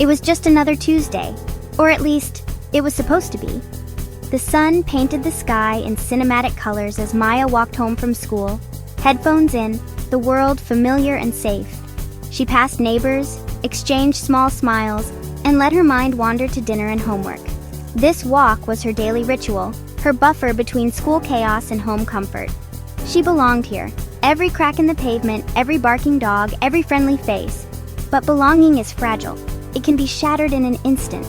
It was just another Tuesday, or at least, it was supposed to be. The sun painted the sky in cinematic colors as Maya walked home from school, headphones in, the world familiar and safe. She passed neighbors, exchanged small smiles, and let her mind wander to dinner and homework. This walk was her daily ritual, her buffer between school chaos and home comfort. She belonged here. Every crack in the pavement, every barking dog, every friendly face. But belonging is fragile. It can be shattered in an instant.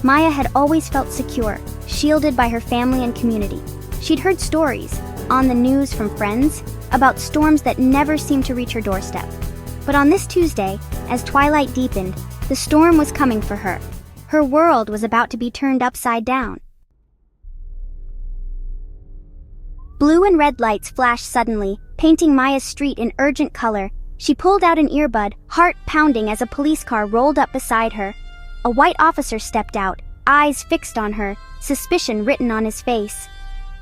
Maya had always felt secure, shielded by her family and community. She'd heard stories, on the news from friends, about storms that never seemed to reach her doorstep. But on this Tuesday, as twilight deepened, the storm was coming for her. Her world was about to be turned upside down. Blue and red lights flashed suddenly, painting Maya's street in urgent color. She pulled out an earbud, heart pounding as a police car rolled up beside her. A white officer stepped out, eyes fixed on her, suspicion written on his face.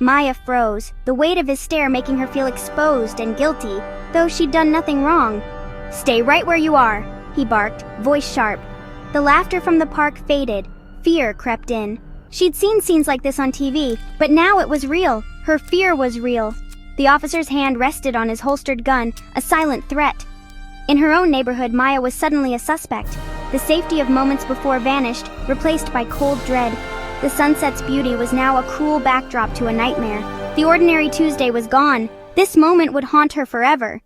Maya froze, the weight of his stare making her feel exposed and guilty, though she'd done nothing wrong. "Stay right where you are," he barked, voice sharp. The laughter from the park faded. Fear crept in. She'd seen scenes like this on TV, but now it was real. Her fear was real. The officer's hand rested on his holstered gun, a silent threat. In her own neighborhood, Maya was suddenly a suspect. The safety of moments before vanished, replaced by cold dread. The sunset's beauty was now a cruel backdrop to a nightmare. The ordinary Tuesday was gone. This moment would haunt her forever.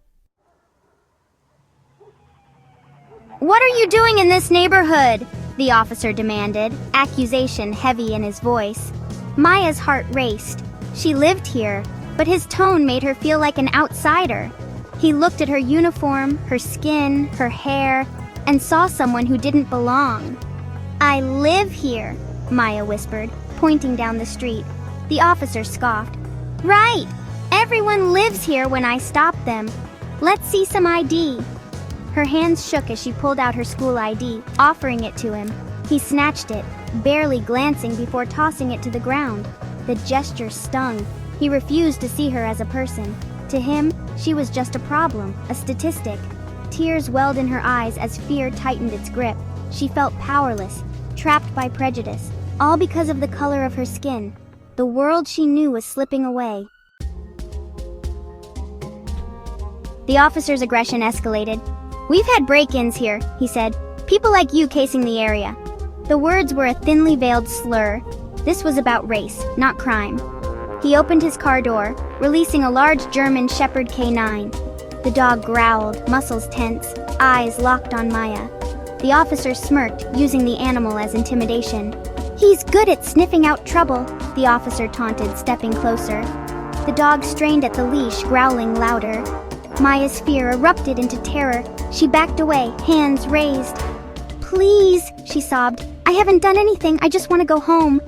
"What are you doing in this neighborhood?" the officer demanded, accusation heavy in his voice. Maya's heart raced. She lived here, but his tone made her feel like an outsider. He looked at her uniform, her skin, her hair, and saw someone who didn't belong. "I live here," Maya whispered, pointing down the street. The officer scoffed. "Right! Everyone lives here when I stop them. Let's see some ID." Her hands shook as she pulled out her school ID, offering it to him. He snatched it, barely glancing before tossing it to the ground. The gesture stung. He refused to see her as a person. To him, she was just a problem, a statistic. Tears welled in her eyes as fear tightened its grip. She felt powerless, trapped by prejudice, all because of the color of her skin. The world she knew was slipping away. The officer's aggression escalated. "We've had break-ins here," he said. "People like you casing the area." The words were a thinly veiled slur. This was about race, not crime. He opened his car door, releasing a large German Shepherd K9. The dog growled, muscles tense, eyes locked on Maya. The officer smirked, using the animal as intimidation. "He's good at sniffing out trouble," the officer taunted, stepping closer. The dog strained at the leash, growling louder. Maya's fear erupted into terror. She backed away, hands raised. "Please," she sobbed. "I haven't done anything, I just want to go home."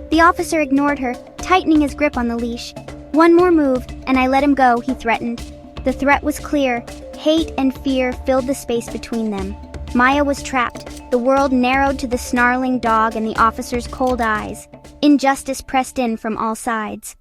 The officer ignored her, tightening his grip on the leash. "One more move, and I let him go," he threatened. The threat was clear. Hate and fear filled the space between them. Maya was trapped. The world narrowed to the snarling dog and the officer's cold eyes. Injustice pressed in from all sides.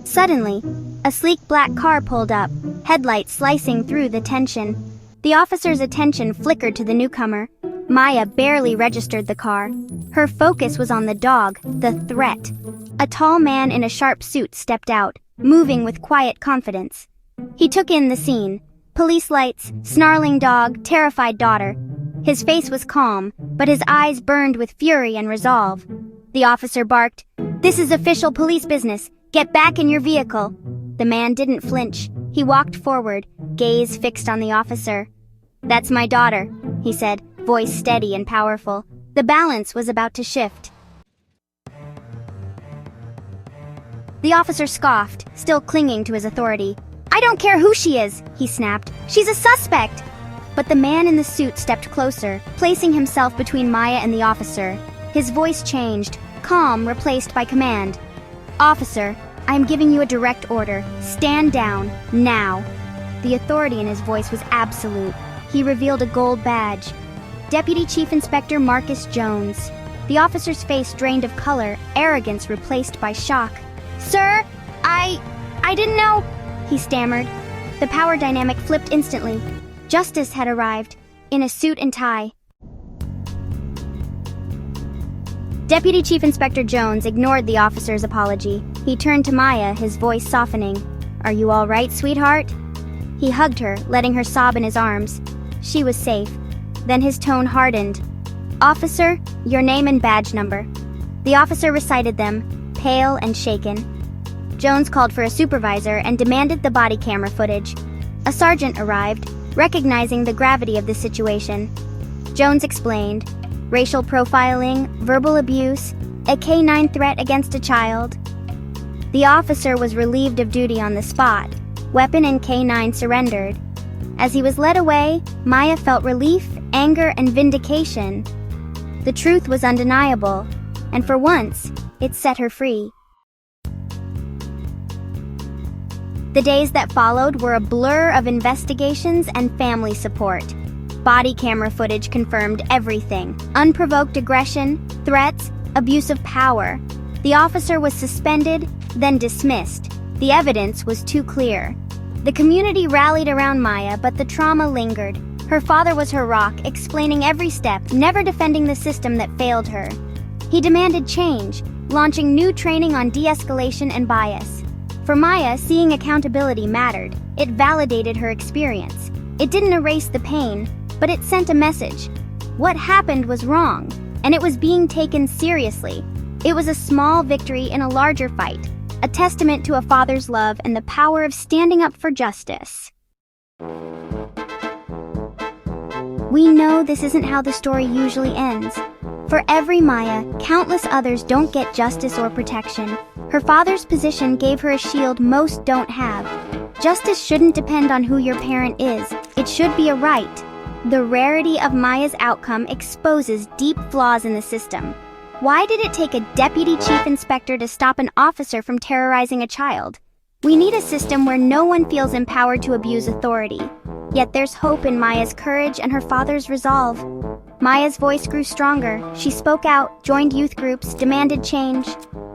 Suddenly, a sleek black car pulled up, headlights slicing through the tension. The officer's attention flickered to the newcomer. Maya barely registered the car. Her focus was on the dog, the threat. A tall man in a sharp suit stepped out, moving with quiet confidence. He took in the scene. Police lights, snarling dog, terrified daughter. His face was calm, but his eyes burned with fury and resolve. The officer barked, "This is official police business. Get back in your vehicle." The man didn't flinch. He walked forward, gaze fixed on the officer. "That's my daughter," he said, voice steady and powerful. The balance was about to shift. The officer scoffed, still clinging to his authority. "I don't care who she is," he snapped. "She's a suspect!" But the man in the suit stepped closer, placing himself between Maya and the officer. His voice changed, calm replaced by command. "Officer, I am giving you a direct order. Stand down, now." The authority in his voice was absolute. He revealed a gold badge. Deputy Chief Inspector Marcus Jones. The officer's face drained of color, arrogance replaced by shock. "Sir, I didn't know," he stammered. The power dynamic flipped instantly. Justice had arrived, in a suit and tie. Deputy Chief Inspector Jones ignored the officer's apology. He turned to Maya, his voice softening. "Are you all right, sweetheart?" He hugged her, letting her sob in his arms. She was safe. Then his tone hardened. "Officer, your name and badge number." The officer recited them, pale and shaken. Jones called for a supervisor and demanded the body camera footage. A sergeant arrived, recognizing the gravity of the situation. Jones explained, racial profiling, verbal abuse, a K-9 threat against a child. The officer was relieved of duty on the spot. Weapon and K-9 surrendered. As he was led away, Maya felt relief, anger, and vindication. The truth was undeniable, and for once, it set her free. The days that followed were a blur of investigations and family support. Body camera footage confirmed everything: unprovoked aggression, threats, abuse of power. The officer was suspended, then dismissed. The evidence was too clear. The community rallied around Maya, but the trauma lingered. Her father was her rock, explaining every step, never defending the system that failed her. He demanded change, launching new training on de-escalation and bias. For Maya, seeing accountability mattered. It validated her experience. It didn't erase the pain, but it sent a message. What happened was wrong, and it was being taken seriously. It was a small victory in a larger fight, a testament to a father's love and the power of standing up for justice. We know this isn't how the story usually ends. For every Maya, countless others don't get justice or protection. Her father's position gave her a shield most don't have. Justice shouldn't depend on who your parent is. It should be a right. The rarity of Maya's outcome exposes deep flaws in the system. Why did it take a deputy chief inspector to stop an officer from terrorizing a child? We need a system where no one feels empowered to abuse authority. Yet there's hope in Maya's courage and her father's resolve. Maya's voice grew stronger. She spoke out, joined youth groups, demanded change.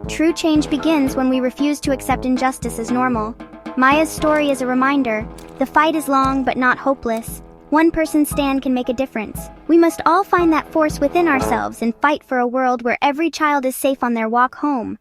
True change begins when we refuse to accept injustice as normal. Maya's story is a reminder. The fight is long but not hopeless. One person's stand can make a difference. We must all find that force within ourselves and fight for a world where every child is safe on their walk home.